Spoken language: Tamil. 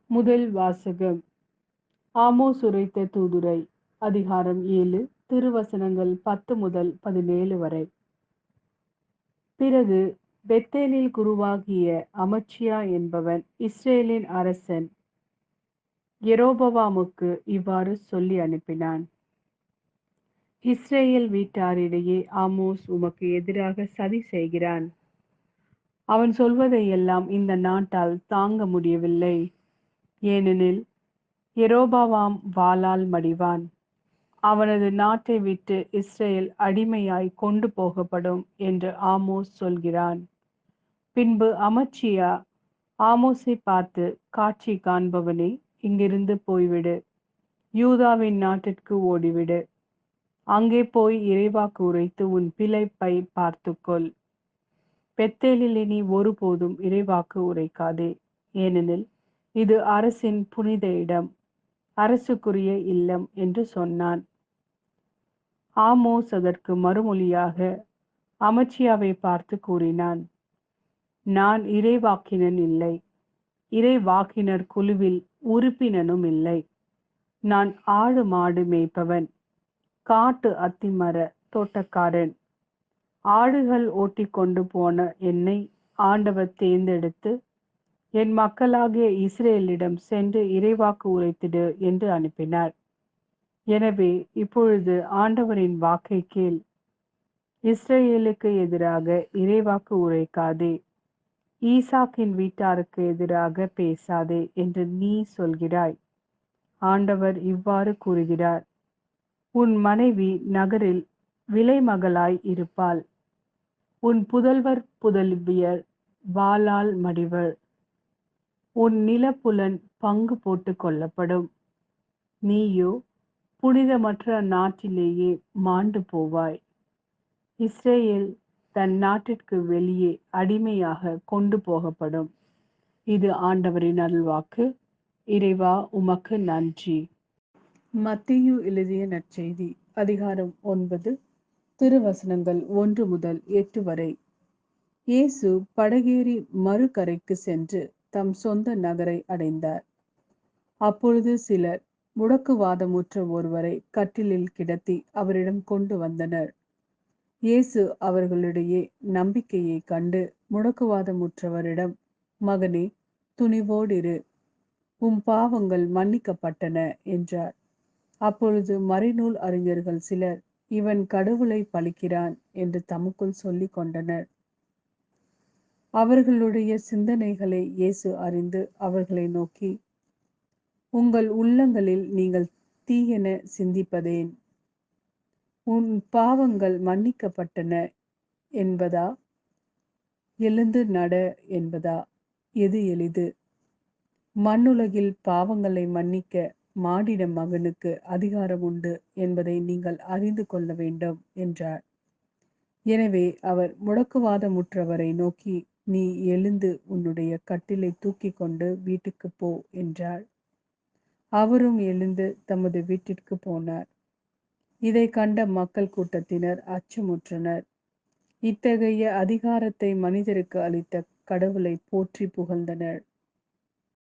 முதல் வாசகம். ஆமோஸ் உரைத்த தூதுரை. அதிகாரம் 7, திருவசனங்கள் 10 முதல் 17 வரை. பிறகு பெத்தேலில் குருவாகிய அமத்சியா என்பவன் இஸ்ரேலின் அரசன் யெரொபெயாமுக்கு இவ்வாறு சொல்லி அனுப்பினான். இஸ்ரேல் வீட்டாரிடையே ஆமோஸ் உமக்கு எதிராக சதி செய்கிறான். அவன் சொல்வதையெல்லாம் இந்த நாட்டால் தாங்க முடியவில்லை. ஏனெனில் யெரொபெயாம் வாளால் மடிவான். அவனது நாட்டை விட்டு இஸ்ரேல் அடிமையாய் கொண்டு போகப்படும் என்று ஆமோஸ் சொல்கிறான். பின்பு அமத்சியா ஆமோஸை பார்த்து, காட்சி காண்பவனே, இங்கிருந்து போய்விடு, யூதாவின் நாட்டிற்கு ஓடிவிடு. அங்கே போய் இறைவாக்கு உரைத்து உன் பிழைப்பை பார்த்துக்கொள். பெத்தேலில் இனி ஒருபோதும் இறைவாக்கு உரைக்காதே. ஏனெனில் இது அரசின் புனித இடம், அரசுக்குரிய இல்லம் என்று சொன்னான். ஆமோஸ் அதற்கு மறுமொழியாக அமத்சியாவை பார்த்து கூறினான், நான் இறைவாக்கினன் இல்லை, இறைவாக்கினர் குழுவில் உறுப்பினனும் இல்லை. நான் ஆடு மாடு மேய்ப்பவன், காட்டு அத்திமர தோட்டக்காரன். ஆடுகள் ஓட்டிக்கொண்டு போன என்னை ஆண்டவர் தேர்ந்தெடுத்து என் மக்களாகிய இஸ்ரேலிடம் சென்று இறைவாக்கு உரைத்திடு என்று அனுப்பினார். எனவே இப்பொழுது ஆண்டவரின் வாக்கை கேள். இஸ்ரேலுக்கு எதிராக இறைவாக்கு உரைக்காதே, ஈசாக்கின் வீட்டாருக்கு எதிராக பேசாதே என்று நீ சொல்கிறாய். ஆண்டவர் இவ்வாறு கூறுகிறார், உன் மனைவி நகரில் விலைமகளாய் இருப்பாள், உன் புதல்வர் புதல்வியர் வாளால் மடிவர், உன் நிலப்புலன் பங்கு போட்டு கொள்ளப்படும். நீயோ புனிதமற்ற நாட்டிலேயே மாண்டு போவாய். இஸ்ரேல் தன் நாட்டிற்கு வெளியே அடிமையாக கொண்டு போகப்படும். இது ஆண்டவரின் அருள்வாக்கு. இறைவா, உமக்கு நன்றி. மத்தேயு எழுதிய நற்செய்தி. அதிகாரம் 9, திருவசனங்கள் 1 முதல் 8 வரை. இயேசு படகேறி மறுகரைக்கு சென்று தம் சொந்த நகரை அடைந்தார். அப்பொழுது சிலர் முடக்குவாதமுற்ற ஒருவரை கட்டிலில் கிடத்தி அவரிடம் கொண்டு வந்தனர். இயேசு அவர்களுடைய நம்பிக்கையை கண்டு முடக்குவாதமுற்றவரிடம், மகனே, துணிவோடிரு, உம் பாவங்கள் மன்னிக்கப்பட்டன என்றார். அப்பொழுது மறைநூல் அறிஞர்கள் சிலர், இவன் கடவுளை பழிக்கிறான் என்று தமக்குள் சொல்லிக் கொண்டனர். அவர்களுடைய சிந்தனைகளை இயேசு அறிந்து அவர்களை நோக்கி, உங்கள் உள்ளங்களில் நீங்கள் தீயென சிந்திப்பதேன்? உன் பாவங்கள் மன்னிக்கப்பட்டன என்பதா, எழுந்து நட என்பதா? எது எளிது? மண்ணுலகில் பாவங்களை மன்னிக்க மானிட மகனுக்கு அதிகாரம் உண்டு என்பதை நீங்கள் அறிந்து கொள்ள வேண்டும் என்றார். எனவே அவர் முடக்குவாதமுற்றவரை நோக்கி, நீ எழுந்து உன்னுடைய கட்டிலை தூக்கி கொண்டு வீட்டுக்கு போ என்றார். அவரும் எழுந்து தமது வீட்டிற்கு போனார். இதை கண்ட மக்கள் கூட்டத்தினர் அச்சமுற்றனர். இத்தகைய அதிகாரத்தை மனிதருக்கு அளித்த கடவுளை போற்றி புகழ்ந்தனர்.